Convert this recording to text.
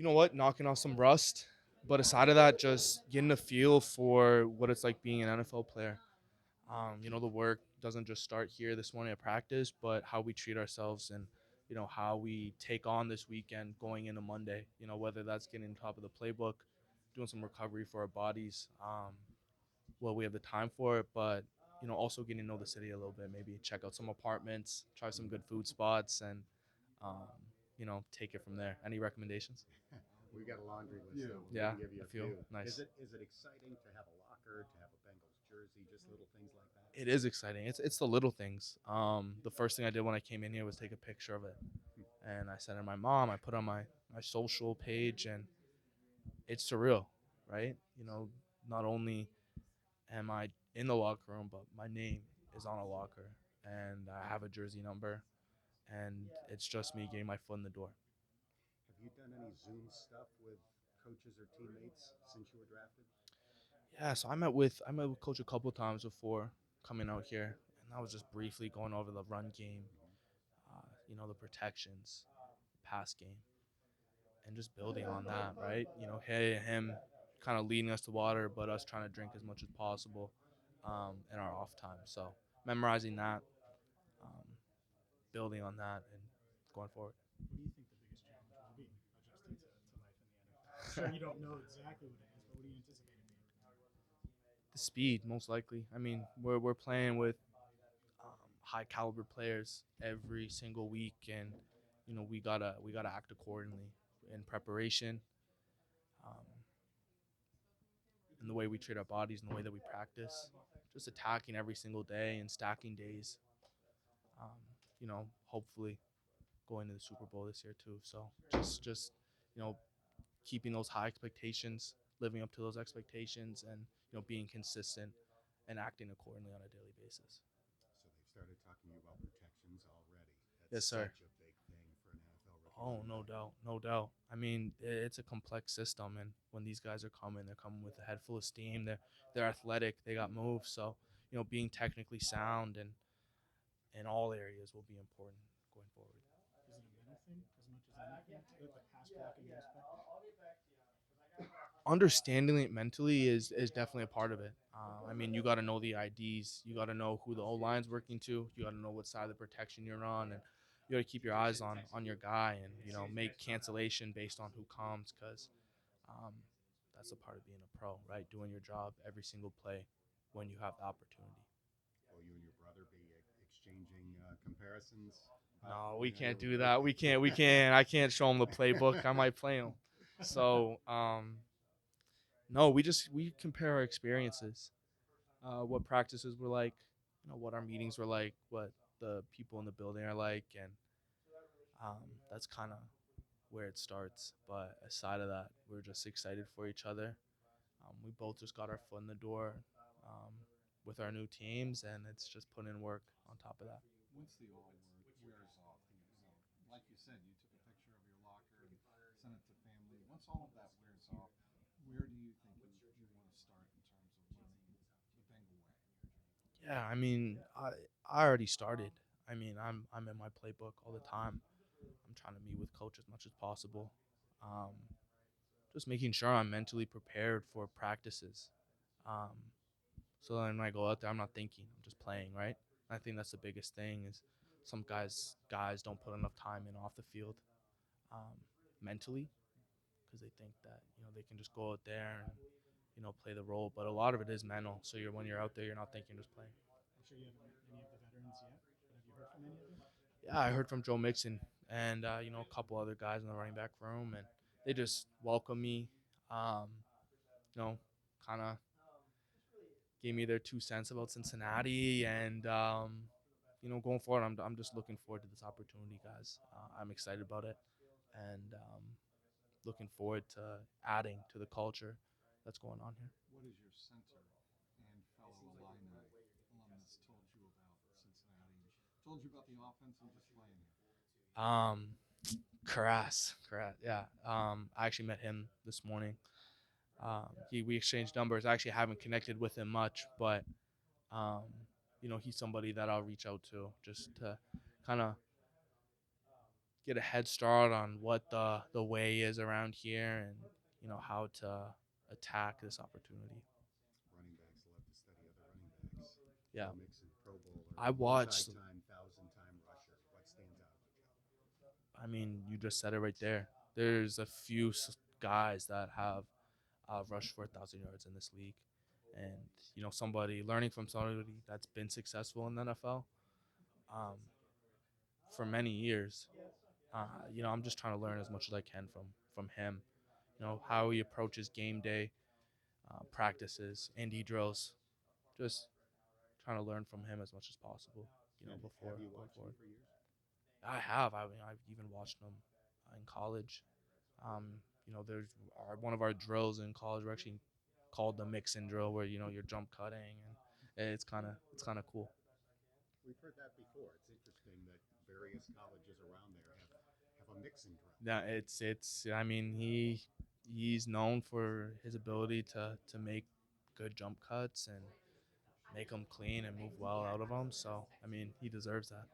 You know what? Knocking off some rust. But aside of that, just getting a feel for what it's like being an NFL player. The work doesn't just start here this morning at practice, but how we treat ourselves and how we take on this weekend going into Monday. Whether that's getting on top of the playbook, doing some recovery for our bodies. Well, we have the time for it, but also getting to know the city a little bit. Maybe check out some apartments, try some good food spots, and um, take it from there. Any recommendations? We've got a laundry list, so we Yeah, can give you a a few. few. Is Nice. it exciting to have a locker, to have a Bengals jersey, just little things like that? It is exciting. It's the little things. The first thing I did when I came in here was take a picture of it, and I sent it to my mom. I put on my social page, and it's surreal, right? Not only am I in the locker room, but my name is on a locker, and I have a jersey number, and it's just me getting my foot in the door. Have you done any Zoom stuff with coaches or teammates since you were drafted? Yeah, so I met with coach a couple times before coming out here, and that was just briefly going over the run game, the protections, pass game, and just building on that, right? Him kind of leading us to water, but us trying to drink as much as possible in our off time. So memorizing that, um, building on that, and going forward. What do you think the biggest challenge will be adjusting to life in the NFL? I'm sure you don't know exactly what it is, but what do you anticipate it being? The speed, most likely. I mean, we're playing with high caliber players every single week, and we gotta act accordingly in preparation, um, in the way we treat our bodies, and the way that we practice. Just attacking every single day and stacking days. Hopefully going to the Super Bowl this year too. So just you know keeping those high expectations, living up to those expectations, and being consistent and acting accordingly on a daily basis. So they've started talking to you about protections already. Yes, That's sir. such a big thing for an NFL rookie Oh, running no back. doubt, no doubt. I mean, it's a complex system, and when these guys are coming, they're coming with a head full of steam. They're athletic. They got moves. So being technically sound and in all areas will be important going forward. Is it a mental thing as much as anything? The pass blocking aspect? Understanding it mentally is definitely a part of it. I mean, you got to know the IDs. You got to know who the O line's working to. You got to know what side of the protection you're on, and you got to keep your eyes on your guy, and make cancellation based on who comes, because um, that's a part of being a pro, right? Doing your job every single play when you have the opportunity. Will you and your brother be exchanging comparisons about No, we your can't do ability? that. We can't. We can't. I can't show him the playbook. I might play him. So, no, we compare our experiences, what practices were like, what our meetings were like, what the people in the building are like, and that's kind of where it starts. But aside of that, we're just excited for each other. We both just got our foot in the door um, with our new teams, and it's just putting in work on top of that. Once the all wears off, like you said, you took a picture of your locker and sent it to family. Once all of that wears off, where do you think you want to start in terms of learning the Bengal way? Yeah, I mean, I already started. I mean, I'm in my playbook all the time. I'm trying to meet with coach as much as possible. Um, just making sure I'm mentally prepared for practices. Um, so then when I go out there, I'm not thinking, I'm just playing, right? I think that's the biggest thing is some guys don't put enough time in off the field, um, mentally, because they think that they can just go out there and play the role. But a lot of it is mental. So when you're out there, you're not thinking, just playing. I'm sure you haven't met any of the veterans yet, but have you heard from any of them? Yeah, I heard from Joe Mixon and a couple other guys in the running back room, and they just welcome me. Um, you know, kind of gave me their 2 cents about Cincinnati, and going forward, I'm just looking forward to this opportunity, guys. I'm excited about it, and looking forward to adding to the culture that's going on here. What has your center and fellow alumnus told you about Cincinnati? Told you about the offense and just playing here? Um, Karas, yeah. I actually met him this morning. We exchanged numbers. I actually haven't connected with him much, but um, he's somebody that I'll reach out to just to kind of get a head start on what the way is around here, and how to attack this opportunity. Running backs love to study other running backs. Yeah, Joe Mixon, Pro Bowler, I watched. multi-time, thousand-time rusher. What stands out about Joe? I mean, you just said it right there. There's a few guys that have rushed for 1,000 yards in this league, and somebody learning from somebody that's been successful in the NFL um, for many years. I'm just trying to learn as much as I can from him. How he approaches game day, practices, indie drills. Just trying to learn from him as much as possible. Before Have you going watched him forward. for years? I have. I mean, I've even watched him in college. There's one of our drills in college. We're actually called the mixin drill, where you're jump cutting, and it's kind of cool. We've heard that before. It's interesting that various colleges around there have a mixing drill. Yeah, it's. I mean, he's known for his ability to make good jump cuts and make them clean and move well out of them. So I mean, he deserves that.